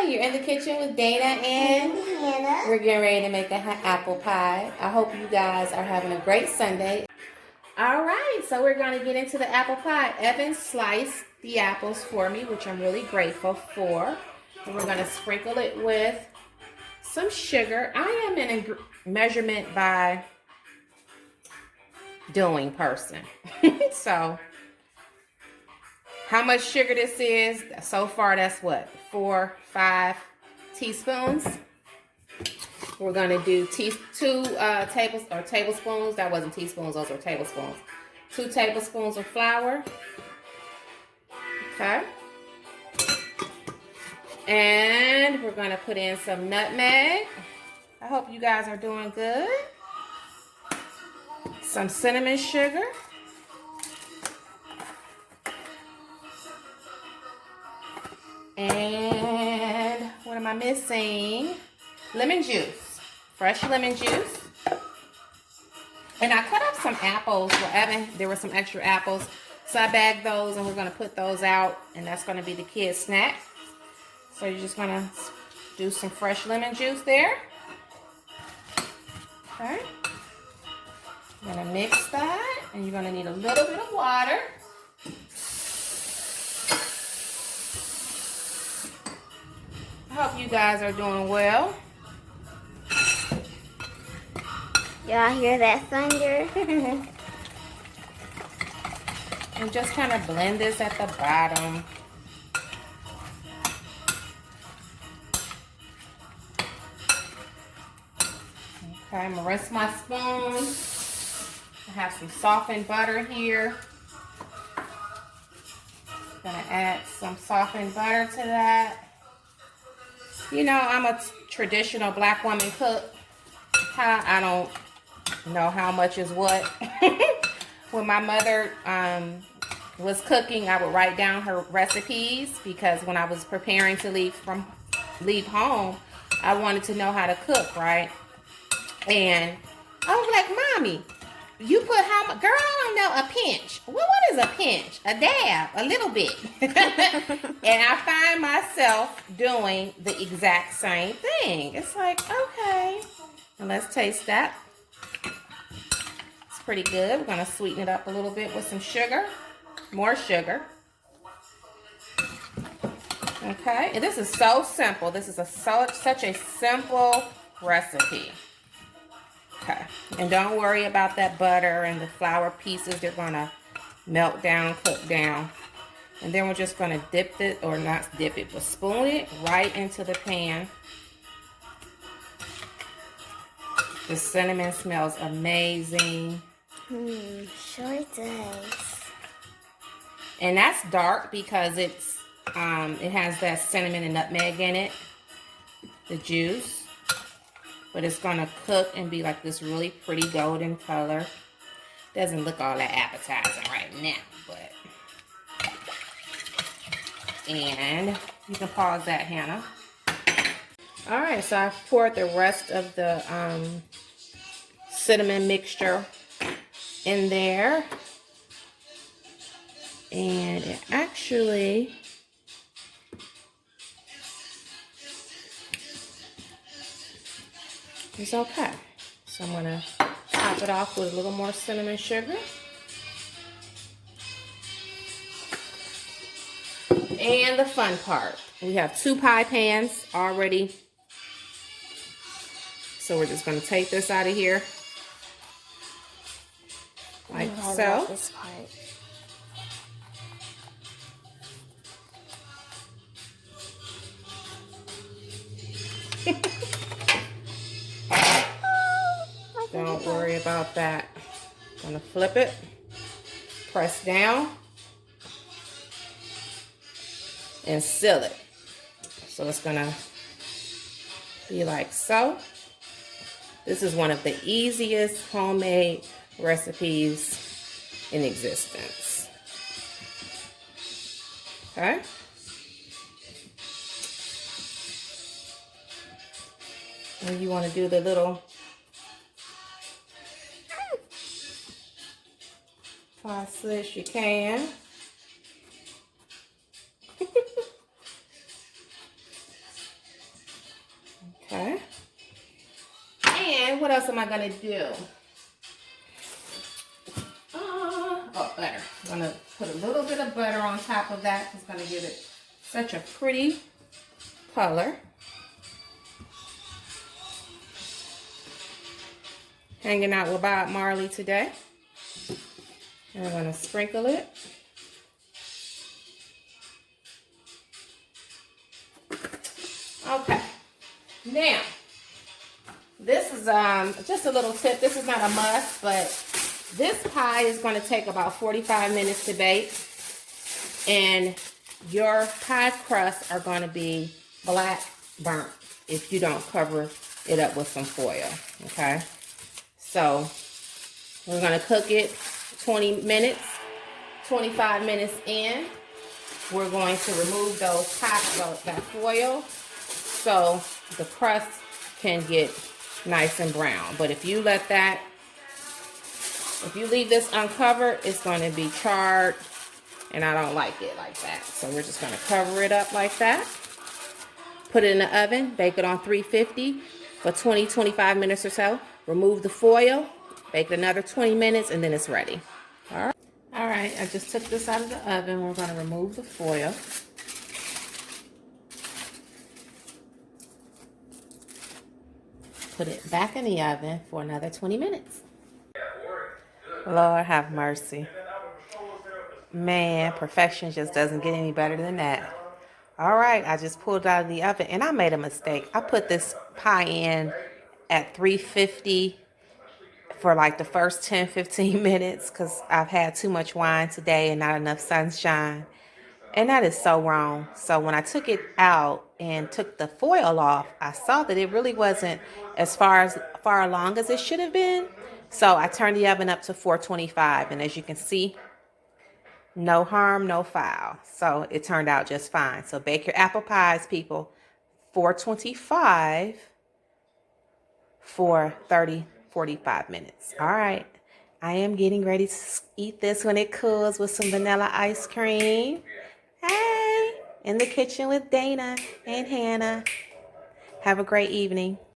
You're in the kitchen with Dana and Hannah. we're getting ready to make an apple pie. I hope you guys are having a great Sunday. All right, so we're going to get into the apple pie. Evan sliced the apples for me, which I'm really grateful for. And we're going to sprinkle it with some sugar. I am in a measurement by doing person. So how much sugar this is, so far that's what, 4-5 teaspoons. We're going to do two tablespoons. That wasn't teaspoons, those were tablespoons. 2 tablespoons of flour. Okay. And we're going to put in some nutmeg. I hope you guys are doing good. Some cinnamon sugar. And what am I missing? Lemon juice. Fresh lemon juice. And I cut up some apples. Well, Evan, there were some extra apples. So I bagged those and we're going to put those out. And that's going to be the kids' snack. So you're just going to do some fresh lemon juice there. Okay. You're going to mix that. And you're going to need a little bit of water. I hope you guys are doing well. Y'all hear that thunder? And just kind of blend this at the bottom. Okay, I'm gonna rinse my spoon. I have some softened butter here. Gonna add some softened butter to that. You know, I'm a traditional black woman cook. I don't know how much is what. When my mother was cooking, I would write down her recipes because when I was preparing to leave home, I wanted to know how to cook, right? And I was like, Mommy, you put how much? Girl, I don't know, a pinch. Well, what is a pinch? A dab, a little bit. And I find myself doing the exact same thing. It's like, okay, and let's taste that. It's pretty good. We're going to sweeten it up a little bit with some sugar. More sugar. Okay, and this is so simple. This is such a simple recipe. Okay, and don't worry about that butter and the flour pieces. They're going to melt down, cook down. And then we're just going to dip it, or not dip it, but spoon it right into the pan. The cinnamon smells amazing. Sure does. And that's dark because it has that cinnamon and nutmeg in it, the juice. But it's going to cook and be like this really pretty golden color. Doesn't look all that appetizing right now, but. And you can pause that, Hannah. All right, so I've poured the rest of the cinnamon mixture in there. And it actually is okay. So I'm gonna top it off with a little more cinnamon sugar. And the fun part, we have 2 pie pans already. So we're just gonna take this out of here. Like so. I love this part. Don't worry about that. I'm gonna flip it, press down, and seal it. So it's gonna be like so. This is one of the easiest homemade recipes in existence. Okay. And you want to do the little pie slice, you can. then what else am I gonna do? Butter. I'm gonna put a little bit of butter on top of that. It's gonna give it such a pretty color. Hanging out with Bob Marley today. And I'm gonna sprinkle it. Okay. Now, this is just a little tip. This is not a must, but this pie is going to take about 45 minutes to bake. And your pie crusts are going to be black burnt if you don't cover it up with some foil. Okay? So, we're going to cook it 20 minutes. 25 minutes in, we're going to remove those that foil so the crust can get nice and brown. But if you leave this uncovered, it's going to be charred, and I don't like it like that. So we're just going to cover it up like that. Put it in the oven, bake it on 350 for 20-25 minutes or so. Remove the foil, bake it another 20 minutes, and then it's ready. All right, I just took this out of the oven. We're going to remove the foil. Put it back in the oven for another 20 minutes. Lord have mercy. Man, perfection just doesn't get any better than that. All right, I just pulled it out of the oven, and I made a mistake. I put this pie in at 350 for like the first 10-15 minutes because I've had too much wine today and not enough sunshine. And that is so wrong. So when I took it out and took the foil off, I saw that it really wasn't as far along as it should have been. So I turned the oven up to 425, and as you can see, no harm, no foul. So it turned out just fine. So bake your apple pies, people, 425 for 30-45 minutes. All right. I am getting ready to eat this when it cools with some vanilla ice cream. Hey, in the kitchen with Dana and Hannah. Have a great evening.